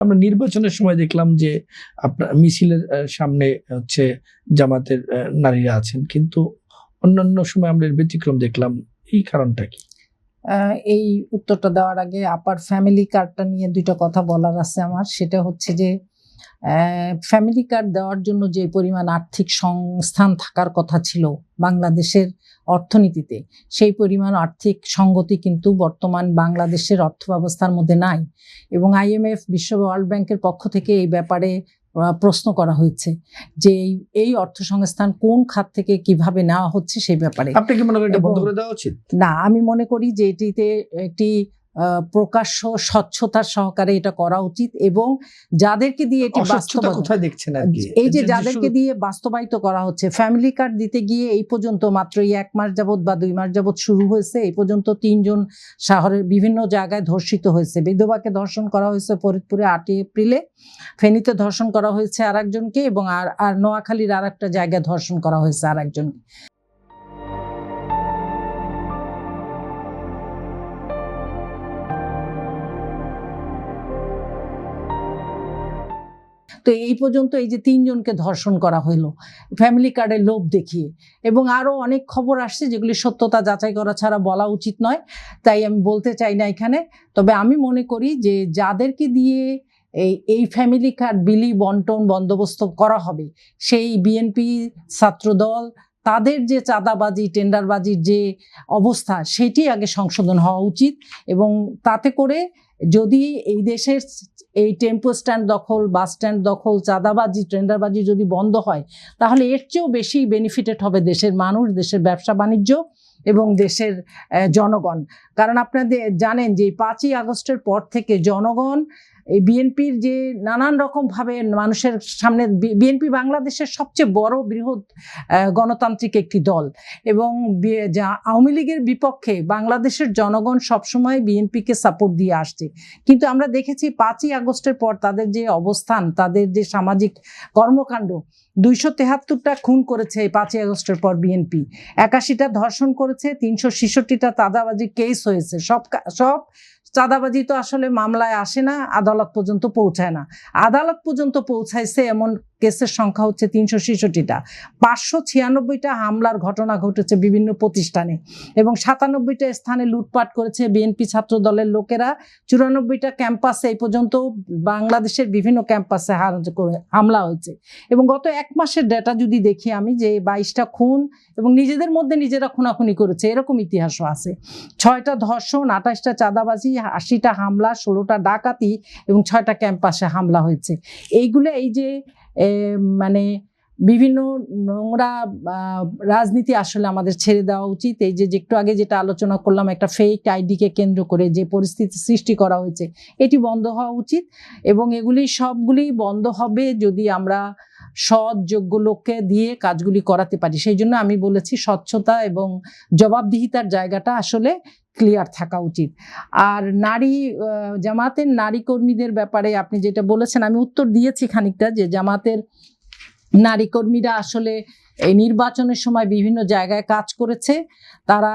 আমরা নির্বাচনের সময় দেখলাম যে আপনার মিছিলের সামনে হচ্ছে জামাতের নারীরা আছেন, কিন্তু অন্যান্য সময় আমরা এর ব্যতিক্রম দেখলাম। এই কারণটা কি? এই উত্তরটা দেওয়ার আগে আপার ফ্যামিলি কার্ডটা নিয়ে ২ টা কথা বলার আছে আমার। সেটা হচ্ছে যে ফ্যামিলি কার্ড দেওয়ার জন্য যে পরিমাণ আর্থিক সংস্থান থাকার কথা ছিল বাংলাদেশের অর্থনীতিতে, সেই পরিমাণ আর্থিক সঙ্গতি কিন্তু বর্তমান বাংলাদেশের অর্থব্যবস্থার মধ্যে নাই। এবং IMF, বিশ্ব ওয়ার্ল্ড ব্যাংকের পক্ষ থেকে এই ব্যাপারে প্রশ্ন করা হয়েছে যে এই অর্থসংস্থান কোন খাত থেকে কিভাবে নেওয়া হচ্ছে সেই ব্যাপারে। আপনি কি মনে করেন এটা বন্ধ করে দেওয়া উচিত? না, আমি মনে করি যে এটিতে একটি প্রকাশ্য স্বচ্ছতার সহকারে এটা করা উচিত এবং যাদেরকে দিয়ে এটি কোথায় দেখছেন আর কি, এই যে যাদেরকে দিয়ে বাস্তবায়িত করা হচ্ছে, ফ্যামিলি কার্ড দিতে গিয়ে এই পর্যন্ত মাত্র 1 মাস যাবত বা 2 মাস যাবত শুরু হয়েছে, এই পর্যন্ত 3 জন শহরের বিভিন্ন জায়গায় ধর্ষিত হয়েছে। বিধবাকে ধর্ষণ করা হয়েছে ফরিদপুরে 8 এপ্রিলে, ফেনীতে ধর্ষণ করা হয়েছে আরেকজনকে এবং আর নোয়াখালীর আরেকটা জায়গায় ধর্ষণ করা হয়েছে আরেকজনকে। তো এই পর্যন্ত এই যে 3 জনকে ধর্ষণ করা হলো ফ্যামিলি কার্ডের লোভ দেখিয়ে, এবং আরো অনেক খবর আসছে যেগুলি সত্যতা যাচাই করা ছাড়া বলা উচিত নয়, তাই আমি বলতে চাই না এখানে। তবে আমি মনে করি যে যাদেরকে দিয়ে এই ফ্যামিলি কার্ড বিলি বন্টন বন্দোবস্ত করা হবে, সেই বিএনপি ছাত্রদল, তাদের যে চাঁদাবাজি টেন্ডারবাজির যে অবস্থা সেটি আগে সংশোধন হওয়া উচিত। এবং তাতে করে যদি এই দেশের এই টেম্পো স্ট্যান্ড দখল, বাস স্ট্যান্ড দখল, চাঁদাবাজি টেন্ডারবাজি যদি বন্ধ হয়, তাহলে এর চেয়েও বেশি বেনিফিটেড হবে দেশের মানুষ, দেশের ব্যবসা বাণিজ্য এবং দেশের জনগণ। কারণ আপনাদের জানেন যে 5ই আগস্টের পর থেকে জনগণ এই বিএনপির যে নানান রকমভাবে মানুষের সামনে, বিএনপি বাংলাদেশের সবচেয়ে বড় বৃহৎ গণতান্ত্রিক একটি দল এবং আওয়ামী লীগের বিপক্ষে বাংলাদেশের জনগণ সবসময় বিএনপিকে সাপোর্ট দিয়ে আসছে। কিন্তু আমরা দেখেছি 5ই আগস্টের পর তাদের যে অবস্থান, তাদের যে সামাজিক কর্মকাণ্ড, 273টা খুন করেছে এই 5ই আগস্টের পর বিএনপি, 81টা ধর্ষণ করেছে, 366টা চাঁদাবাজি কেস হয়েছে। সব চাঁদাবাজি তো আসলে মামলায় আসে না, আদালত পর্যন্ত পৌঁছায় না। আদালত পর্যন্ত পৌঁছাইছে এমন কেসের সংখ্যা হচ্ছে 366টা। 596টা হামলার ঘটনা ঘটেছে বিভিন্ন প্রতিষ্ঠানে এবং 97টা স্থানে লুটপাট করেছে বিএনপি ছাত্র দলের লোকেরা। 94টা ক্যাম্পাসে এই পর্যন্ত বাংলাদেশের বিভিন্ন ক্যাম্পাসে হামলা হয়েছে। এবং গত 1 মাসের ডেটা যদি দেখি আমি, যে 22টা খুন এবং নিজেদের মধ্যে নিজেরা খুনাখুনি করেছে, এরকম ইতিহাসও আছে। 6টা ধর্ষণ, 28টা চাঁদাবাজি, 80টা হামলা, 16টা ডাকাতি এবং 6টা ক্যাম্পাসে হামলা হয়েছে। এইগুলো এই যে মানে বিভিন্ন নোংরা রাজনীতি আসলে আমাদের ছেড়ে দেওয়া উচিত। এই যে একটু আগে যেটা আলোচনা করলাম, একটা ফেক আইডিকে কেন্দ্র করে যে পরিস্থিতি সৃষ্টি করা হয়েছে, এটি বন্ধ হওয়া উচিত। এবং এগুলি সবগুলি বন্ধ হবে যদি আমরা সৎ যোগ্য লোককে দিয়ে কাজগুলি করাতে পারি। সেই জন্য আমি বলেছি স্বচ্ছতা এবং জবাবদিহিতার জায়গাটা আসলে ক্লিয়ার থাকা উচিত। আর জামাতের নারী কর্মীদের ব্যাপারে আপনি যেটা বলেছেন, আমি উত্তর দিয়েছি খানিকটা, যে জামাতের নারী কর্মীরা আসলে এই নির্বাচনের সময় বিভিন্ন জায়গায় কাজ করেছে। তারা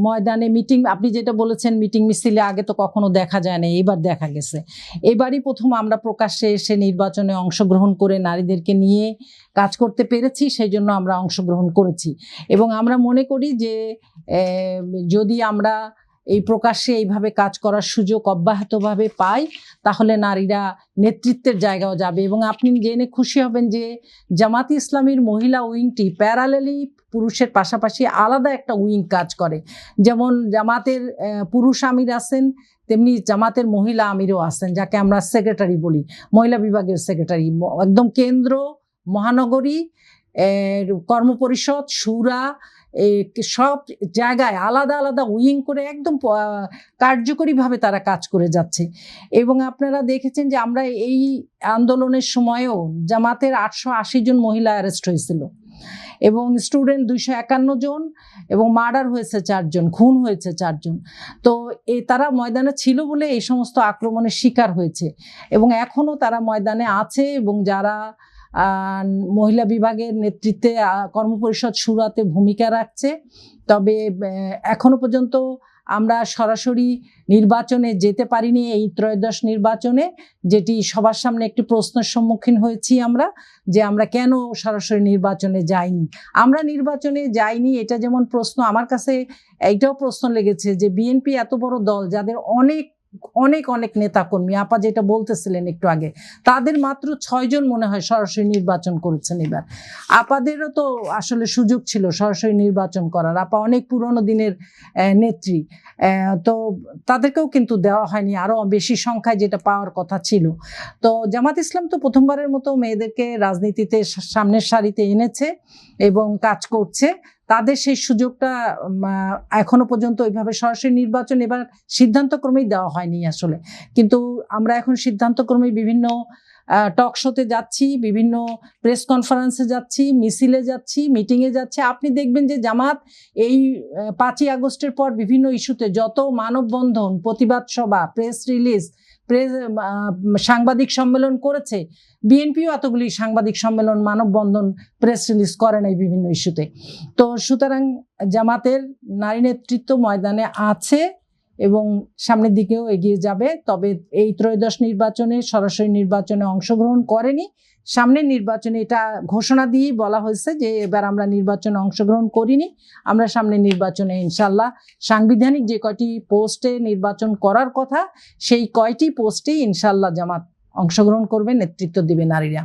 ময়দানে মিটিং, আপনি যেটা বলেছেন মিটিং মিছিলে আগে তো কখনো দেখা যায় না, এবার দেখা গেছে। এবারই প্রথম আমরা প্রকাশ্যে এসে নির্বাচনে অংশগ্রহণ করে নারীদেরকে নিয়ে কাজ করতে পেরেছি, সেই জন্য আমরা অংশগ্রহণ করেছি। এবং আমরা মনে করি যে যদি আমরা এই প্রকাশ্যে এইভাবে কাজ করার সুযোগ অব্যাহতভাবে পাই, তাহলে নারীরা নেতৃত্বের জায়গাও যাবে। এবং আপনি জেনে খুশি হবেন যে জামাতে ইসলামীর মহিলা উইংটি প্যারালেলি পুরুষের পাশাপাশি আলাদা একটা উইং কাজ করে। যেমন জামাতের পুরুষ আমির আছেন, তেমনি জামাতের মহিলা আমিরও আছেন, যাকে আমরা সেক্রেটারি বলি, মহিলা বিভাগের সেক্রেটারি। একদম কেন্দ্র, মহানগরী, কর্মপরিষদ, শুরা, সব জায়গায় আলাদা আলাদা উইং করে একদম কার্যকরীভাবে তারা কাজ করে যাচ্ছে। এবং আপনারা দেখেছেন যে আমরা এই আন্দোলনের সময়ও জামাতের 880 জন মহিলা অ্যারেস্ট হয়েছিল এবং স্টুডেন্ট 251 জন এবং মার্ডার হয়েছে 4 জন, খুন হয়েছে 4 জন। তো তারা ময়দানে ছিল বলে এই সমস্ত আক্রমণের শিকার হয়েছে এবং এখনও তারা ময়দানে আছে। এবং যারা মহিলা বিভাগের নেতৃত্বে কর্মপরিষদ শুরাতে ভূমিকা রাখছে, তবে এখনো পর্যন্ত আমরা সরাসরি নির্বাচনে যেতে পারিনি এই ত্রয়োদশ নির্বাচনে, যেটি সবার সামনে একটি প্রশ্নের সম্মুখীন হয়েছি আমরা, যে আমরা কেন সরাসরি নির্বাচনে যাইনি। আমরা নির্বাচনে যাইনি এটা যেমন প্রশ্ন, আমার কাছে এইটাও প্রশ্ন লেগেছে যে বিএনপি এত বড় দল, যাদের অনেক অনেক অনেক নেতাকর্মী, আপা যেটা বলতেছিলেন একটু আগে, তাদের মাত্র 6 জন মনে হয় সরাসরি নির্বাচন করেছেন এবার। আপাদেরও তো আসলে সুযোগ ছিল সরাসরি নির্বাচন করার, আপা অনেক পুরনো দিনের নেত্রী, তো তাদেরকেও কিন্তু দেওয়া হয়নি, আরো বেশি সংখ্যায় যেটা পাওয়ার কথা ছিল। তো জামাত ইসলাম তো প্রথমবারের মতো মেয়েদেরকে রাজনীতিতে সামনের সারিতে এনেছে এবং কাজ করছে, তাদের সেই সুযোগটা এখনো পর্যন্ত ওইভাবে সরাসরি নির্বাচন এবার সিদ্ধান্তক্রমেই দেওয়া হয়নি আসলে। কিন্তু আমরা এখন সিদ্ধান্তক্রমে বিভিন্ন টক শোতে যাচ্ছি, বিভিন্ন প্রেস কনফারেন্সে যাচ্ছি, মিছিলে যাচ্ছি, মিটিংয়ে যাচ্ছি। আপনি দেখবেন যে জামাত এই 5ই আগস্টের পর বিভিন্ন ইস্যুতে যত মানববন্ধন, প্রতিবাদ সভা, প্রেস রিলিজ, সাংবাদিক সম্মেলন করেছে, বিএনপিও এতগুলি সাংবাদিক সম্মেলন, মানববন্ধন, প্রেস রিলিজ করে নাই বিভিন্ন ইস্যুতে। তো সুতরাং জামাতের নারী নেতৃত্ব ময়দানে আছে এবং সামনের দিকেও এগিয়ে যাবে। তবে এই ত্রয়োদশ নির্বাচনে সরাসরি নির্বাচনে অংশগ্রহণ করেনি, সামনের নির্বাচনে এটা ঘোষণা দিয়েই বলা হয়েছে যে এবার আমরা নির্বাচনে অংশগ্রহণ করিনি, আমরা সামনের নির্বাচনে ইনশাল্লাহ সাংবিধানিক যে কয়টি পোস্টে নির্বাচন করার কথা সেই কয়টি পোস্টেই ইনশাল্লাহ জামাত অংশগ্রহণ করবে, নেতৃত্ব দিবে নারীরা।